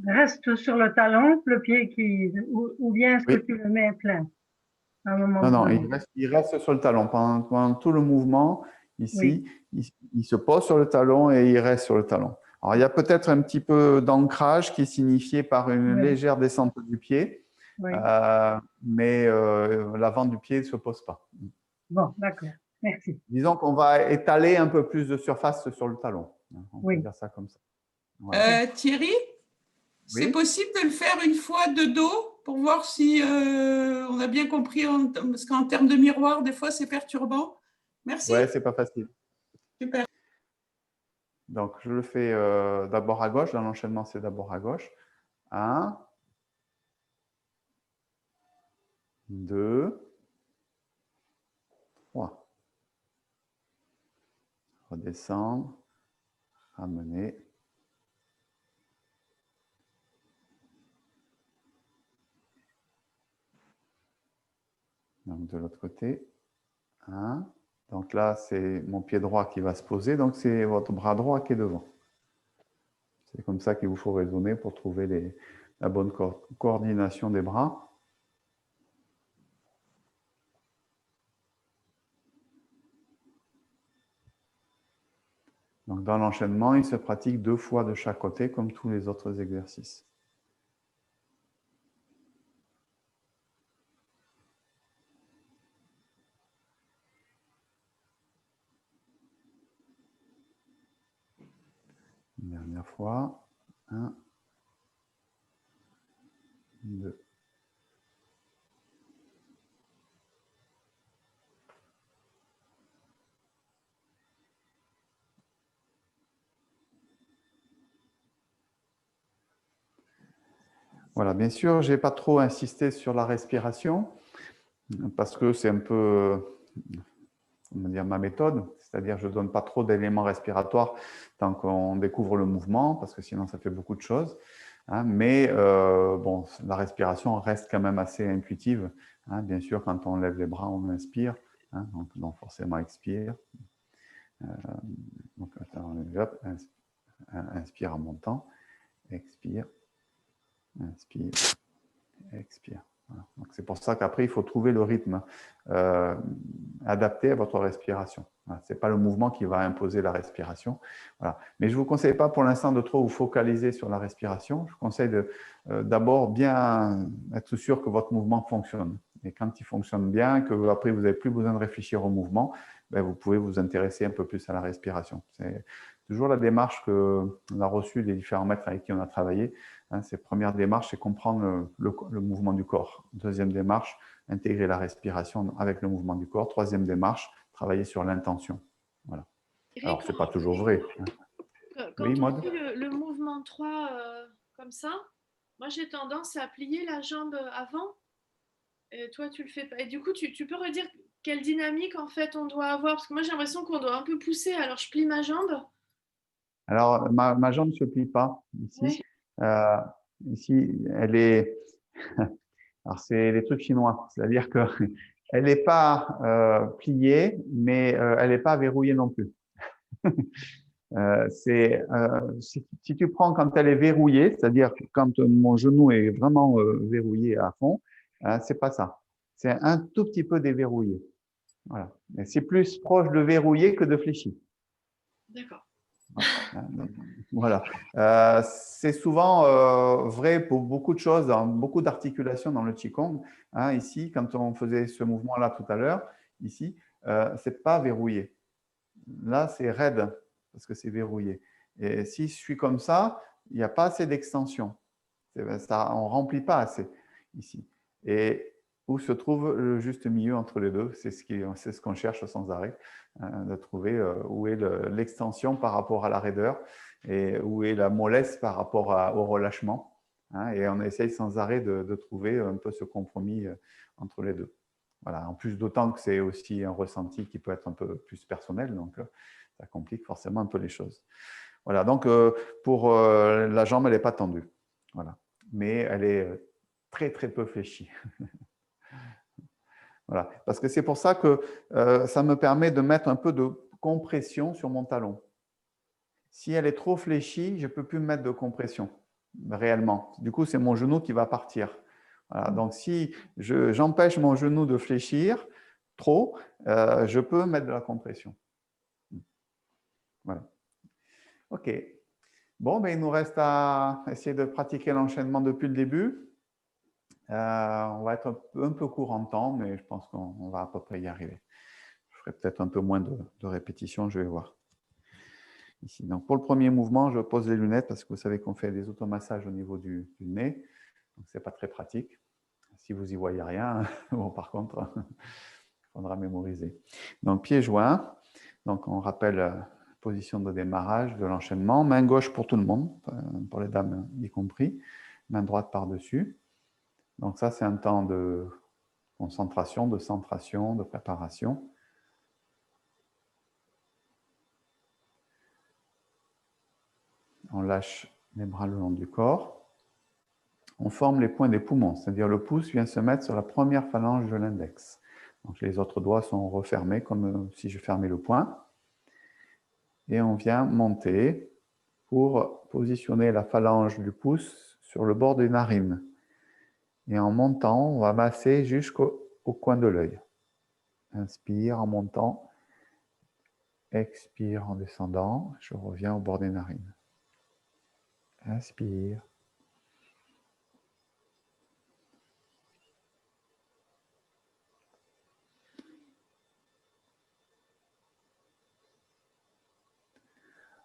reste sur le talon, le pied ou bien est-ce que Oui. tu le mets plein à un moment Non, donné? il reste sur le talon. Pendant tout le mouvement, ici, Oui. il se pose sur le talon et il reste sur le talon. Alors, il y a peut-être un petit peu d'ancrage qui est signifié par une Oui. légère descente du pied, Oui. mais l'avant du pied ne se pose pas. Bon, d'accord. Merci. Disons qu'on va étaler un peu plus de surface sur le talon. On peut Oui. dire ça comme ça. Voilà. Thierry, c'est Oui. possible de le faire une fois de dos pour voir si on a bien compris, parce qu'en termes de miroir, des fois, c'est perturbant. Merci. Ouais, c'est pas facile. Super. Donc, je le fais d'abord à gauche. Dans l'enchaînement, c'est d'abord à gauche. 1, 2, 3. Redescendre, ramener. Donc, de l'autre côté. 1. Donc là, c'est mon pied droit qui va se poser. Donc, c'est votre bras droit qui est devant. C'est comme ça qu'il vous faut raisonner pour trouver la bonne coordination des bras. Donc, dans l'enchaînement, il se pratique 2 fois de chaque côté, comme tous les autres exercices. Une dernière fois. 1, 2. Voilà, bien sûr, je n'ai pas trop insisté sur la respiration parce que c'est un peu comment dire, ma méthode, c'est-à-dire je ne donne pas trop d'éléments respiratoires tant qu'on découvre le mouvement parce que sinon ça fait beaucoup de choses. Hein, mais bon, la respiration reste quand même assez intuitive. Hein, bien sûr, quand on lève les bras, on inspire, hein, donc forcément expire. Donc, attends, hop, inspire en montant, expire, inspire, expire. Voilà. C'est pour ça qu'après, il faut trouver le rythme adapté à votre respiration. Voilà. Ce n'est pas le mouvement qui va imposer la respiration. Voilà. Mais je ne vous conseille pas pour l'instant de trop vous focaliser sur la respiration. Je vous conseille d'abord bien être sûr que votre mouvement fonctionne. Et quand il fonctionne bien, que après vous n'avez plus besoin de réfléchir au mouvement, ben, vous pouvez vous intéresser un peu plus à la respiration. C'est toujours la démarche qu'on a reçue des différents maîtres avec qui on a travaillé. Hein, cette première démarche, c'est comprendre le mouvement du corps. Deuxième démarche, intégrer la respiration avec le mouvement du corps. Troisième démarche, travailler sur l'intention. Voilà. Alors, ce n'est pas toujours vrai. Hein. Quand Oui, on Maud ? fait le mouvement 3 comme ça, moi j'ai tendance à plier la jambe avant. Et toi, tu le fais pas. Et du coup, tu peux redire quelle dynamique en fait on doit avoir? Parce que moi j'ai l'impression qu'on doit un peu pousser. Alors je plie ma jambe. Alors, ma jambe ne se plie pas ici. Ouais. Ici, elle est… Alors, c'est les trucs chinois. C'est-à-dire qu'elle n'est pas pliée, mais elle n'est pas verrouillée non plus. Si tu prends quand elle est verrouillée, c'est-à-dire quand mon genou est vraiment verrouillé à fond, c'est pas ça. C'est un tout petit peu déverrouillé. Voilà. C'est plus proche de verrouillé que de fléchi. D'accord. Voilà. C'est souvent vrai pour beaucoup de choses, dans beaucoup d'articulations dans le Qigong. Hein, ici, quand on faisait ce mouvement-là tout à l'heure, ici, c'est pas verrouillé. Là, c'est raide parce que c'est verrouillé. Et si je suis comme ça, il n'y a pas assez d'extension. On ne remplit pas assez ici. Et où se trouve le juste milieu entre les deux? C'est ce qu'on cherche sans arrêt, de trouver où est l'extension par rapport à la raideur et où est la mollesse par rapport au relâchement. Hein, et on essaye sans arrêt de trouver un peu ce compromis entre les deux. Voilà. En plus, d'autant que c'est aussi un ressenti qui peut être un peu plus personnel, donc ça complique forcément un peu les choses. Voilà, donc pour la jambe, elle n'est pas tendue. Voilà. Mais elle est très, très peu fléchie. Voilà. Parce que c'est pour ça que ça me permet de mettre un peu de compression sur mon talon. Si elle est trop fléchie, je ne peux plus mettre de compression, réellement. Du coup, c'est mon genou qui va partir. Voilà. Donc, si j'empêche mon genou de fléchir trop, je peux mettre de la compression. Voilà. OK. Bon, ben, il nous reste à essayer de pratiquer l'enchaînement depuis le début. On va être un peu court en temps, mais je pense qu'on va à peu près y arriver. Je ferai peut-être un peu moins de répétitions, je vais voir. Ici. Donc, pour le premier mouvement, je pose les lunettes parce que vous savez qu'on fait des automassages au niveau du nez. Donc, ce n'est pas très pratique. Si vous n'y voyez rien, bon, par contre, il faudra mémoriser. Donc, pieds joints. Donc, on rappelle la position de démarrage de l'enchaînement. Main gauche pour tout le monde, pour les dames y compris. Main droite par-dessus. Donc, ça, c'est un temps de concentration, de centration, de préparation. On lâche les bras le long du corps. On forme les points des poumons, c'est-à-dire le pouce vient se mettre sur la première phalange de l'index. Donc les autres doigts sont refermés comme si je fermais le poing. Et on vient monter pour positionner la phalange du pouce sur le bord des narines. Et en montant, on va masser jusqu'au coin de l'œil. Inspire en montant, expire en descendant, je reviens au bord des narines. Inspire.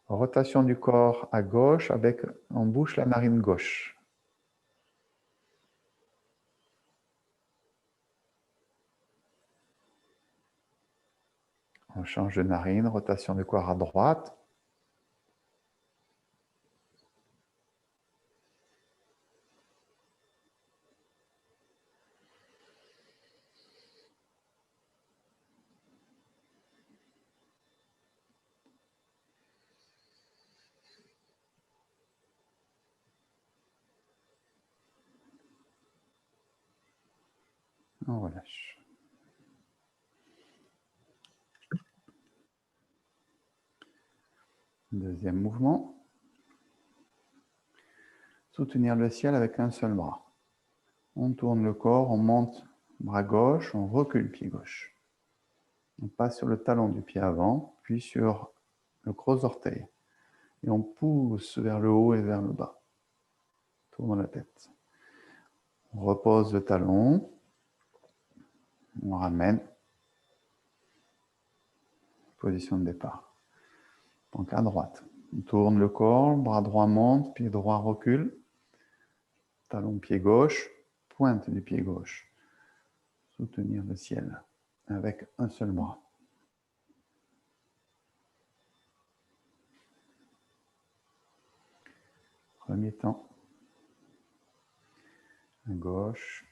Rotation du corps à gauche avec en bouche la narine gauche. On change de narine, rotation du corps à droite. On relâche. Deuxième mouvement. Soutenir le ciel avec un seul bras. On tourne le corps, on monte bras gauche, on recule pied gauche. On passe sur le talon du pied avant, puis sur le gros orteil. Et on pousse vers le haut et vers le bas. Tourne la tête. On repose le talon. On ramène. Position de départ. Donc à droite. On tourne le corps, bras droit monte, pied droit recule. Talon pied gauche, pointe du pied gauche. Soutenir le ciel avec un seul bras. Premier temps. À gauche.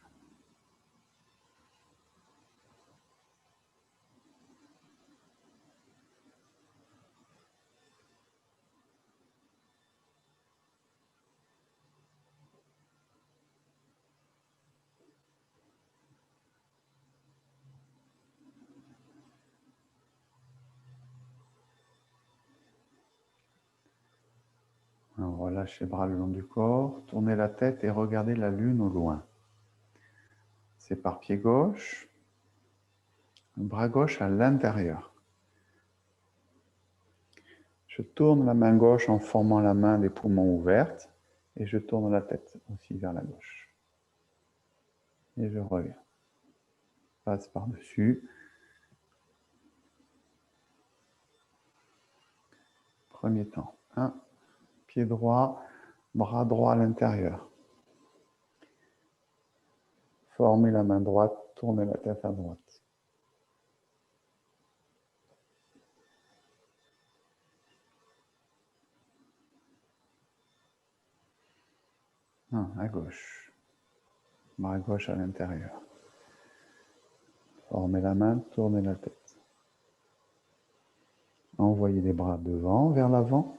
On relâche les bras le long du corps, tournez la tête et regardez la lune au loin. C'est par pied gauche, le bras gauche à l'intérieur. Je tourne la main gauche en formant la main des poumons ouvertes et je tourne la tête aussi vers la gauche. Et je reviens. Passe par-dessus. Premier temps. 1. Pied droit, bras droit à l'intérieur. Formez la main droite, tournez la tête à droite. À gauche. Bras gauche à l'intérieur. Formez la main, tournez la tête. Envoyez les bras devant, vers l'avant.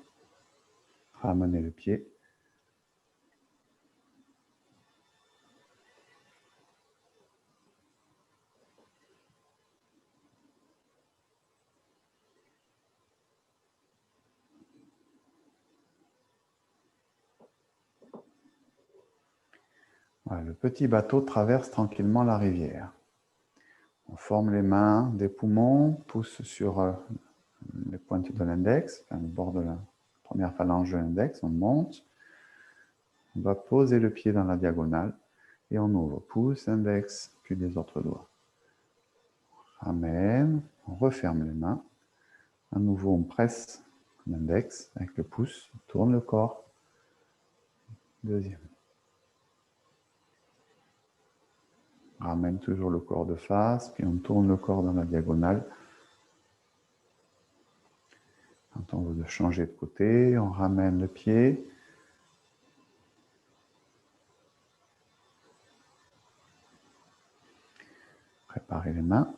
Ramenez le pied. Voilà, le petit bateau traverse tranquillement la rivière. On forme les mains des poumons, pousse sur les pointes de l'index, enfin, le bord de la première phalange de l'index, on monte. On va poser le pied dans la diagonale et on ouvre pouce, index, puis les autres doigts. On ramène, on referme les mains. À nouveau, on presse l'index avec le pouce, on tourne le corps. Deuxième. On ramène toujours le corps de face, puis on tourne le corps dans la diagonale. Quand on veut changer de côté, on ramène le pied. Préparez les mains.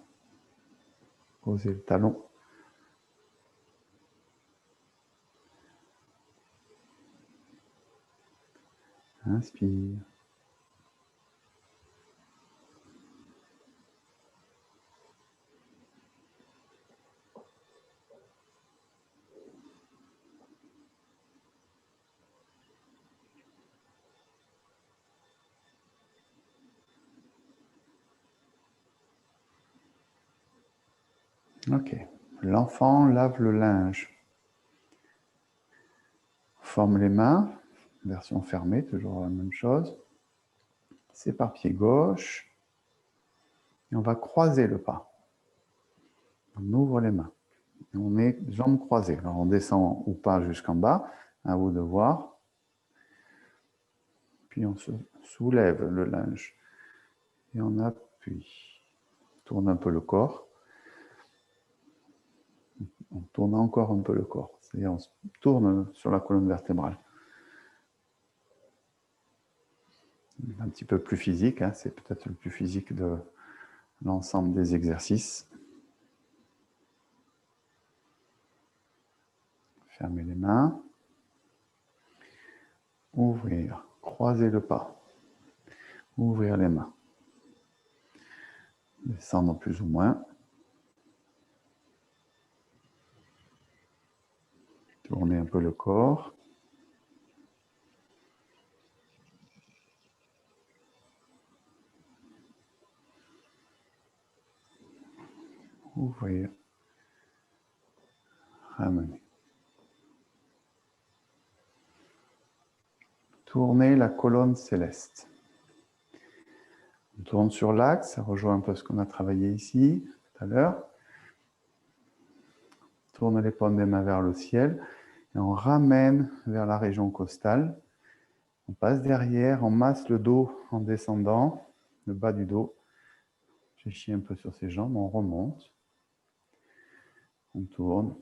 Posez le talon. Inspire. Ok. L'enfant lave le linge. Forme les mains. Version fermée, toujours la même chose. C'est par pied gauche. Et on va croiser le pas. On ouvre les mains. Et on est jambes croisées. Alors on descend ou pas jusqu'en bas. À vous de voir. Puis on se soulève le linge. Et on appuie. On tourne un peu le corps. On tourne encore un peu le corps. C'est-à-dire on se tourne sur la colonne vertébrale. Un petit peu plus physique, hein, c'est peut-être le plus physique de l'ensemble des exercices. Fermez les mains. Ouvrir, croiser le pas. Ouvrir les mains. Descendre plus ou moins. Tourner un peu le corps. Ouvrir. Ramener. Tourner la colonne céleste. On tourne sur l'axe, ça rejoint un peu ce qu'on a travaillé ici, tout à l'heure. Tourne les paumes des mains vers le ciel et on ramène vers la région costale. On passe derrière, on masse le dos en descendant, le bas du dos. Fléchit un peu sur ses jambes, on remonte. On tourne.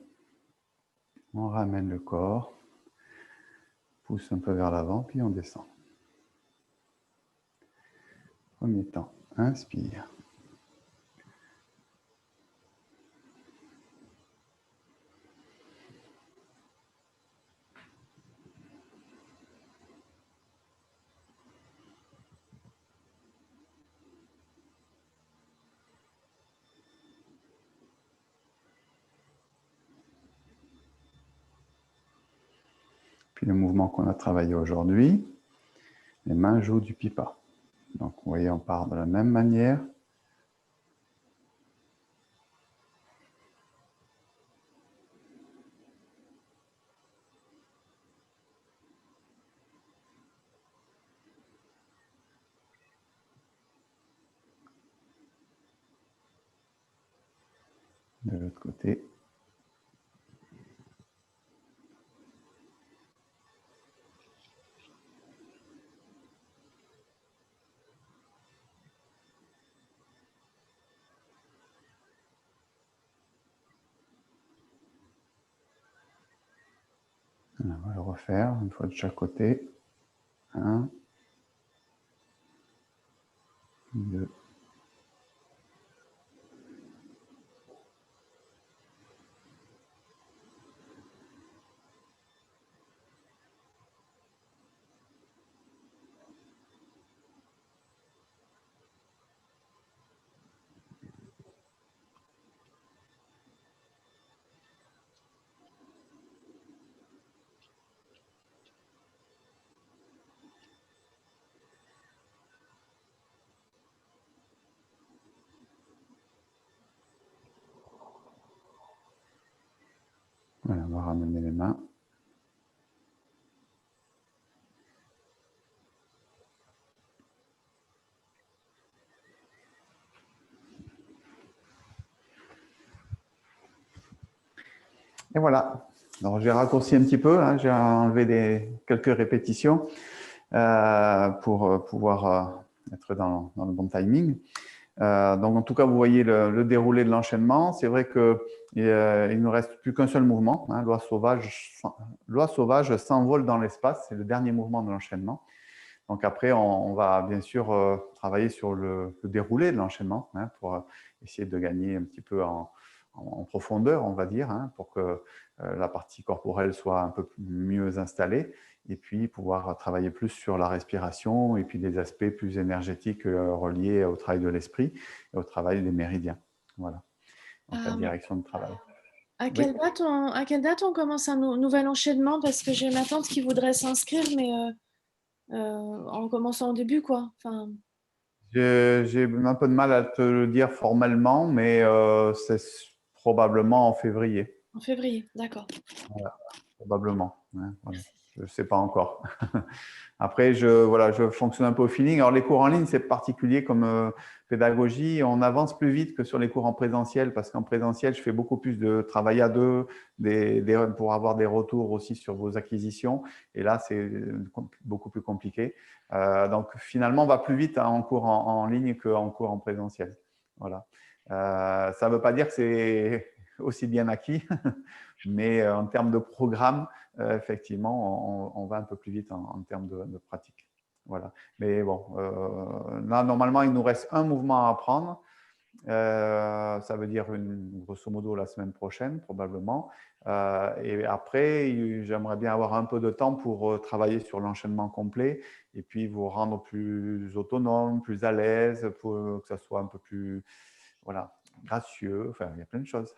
On ramène le corps. Pousse un peu vers l'avant, puis on descend. Premier temps, inspire. Puis le mouvement qu'on a travaillé aujourd'hui, les mains jouent du pipa. Donc vous voyez, on part de la même manière. De l'autre côté. On va le refaire une fois de chaque côté. 1, 2, 3. Voilà, on va ramener les mains. Et voilà. Alors, j'ai raccourci un petit peu, hein, j'ai enlevé quelques répétitions pour pouvoir être dans le bon timing. Donc, en tout cas, vous voyez le déroulé de l'enchaînement. C'est vrai qu'il ne nous reste plus qu'un seul mouvement. Hein, loi sauvage s'envole dans l'espace. C'est le dernier mouvement de l'enchaînement. Donc, après, on va bien sûr travailler sur le déroulé de l'enchaînement hein, pour essayer de gagner un petit peu en profondeur, on va dire, hein, pour que la partie corporelle soit un peu mieux installée et puis pouvoir travailler plus sur la respiration et puis des aspects plus énergétiques reliés au travail de l'esprit et au travail des méridiens. Voilà, donc la direction de travail. À quelle date on commence un nouvel enchaînement? Parce que j'ai ma tante qui voudrait s'inscrire, mais en commençant au début, quoi. Enfin... J'ai un peu de mal à te le dire formellement, mais c'est probablement en février. En février, d'accord. Voilà, probablement. Hein, voilà. Je ne sais pas encore. Après, je fonctionne un peu au feeling. Alors, les cours en ligne, c'est particulier comme pédagogie. On avance plus vite que sur les cours en présentiel parce qu'en présentiel, je fais beaucoup plus de travail à deux pour avoir des retours aussi sur vos acquisitions. Et là, c'est beaucoup plus compliqué. Donc, finalement, on va plus vite en cours en ligne qu'en cours en présentiel. Voilà. Ça ne veut pas dire que c'est aussi bien acquis, mais en termes de programme, effectivement, on va un peu plus vite en termes de pratique. Voilà. Mais bon, là, normalement, il nous reste un mouvement à apprendre. Ça veut dire grosso modo la semaine prochaine, probablement. Et après, j'aimerais bien avoir un peu de temps pour travailler sur l'enchaînement complet et puis vous rendre plus autonome, plus à l'aise, pour que ça soit un peu plus gracieux. Enfin, il y a plein de choses.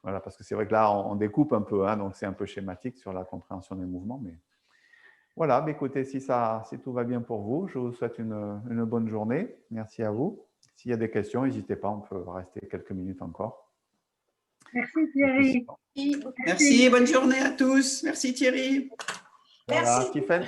Voilà, parce que c'est vrai que là, on découpe un peu, hein, donc c'est un peu schématique sur la compréhension des mouvements. Mais voilà, écoutez, si tout va bien pour vous, je vous souhaite une bonne journée. Merci à vous. S'il y a des questions, n'hésitez pas, on peut rester quelques minutes encore. Merci Thierry. Merci, bonne journée à tous. Merci Thierry. Voilà, Stephen,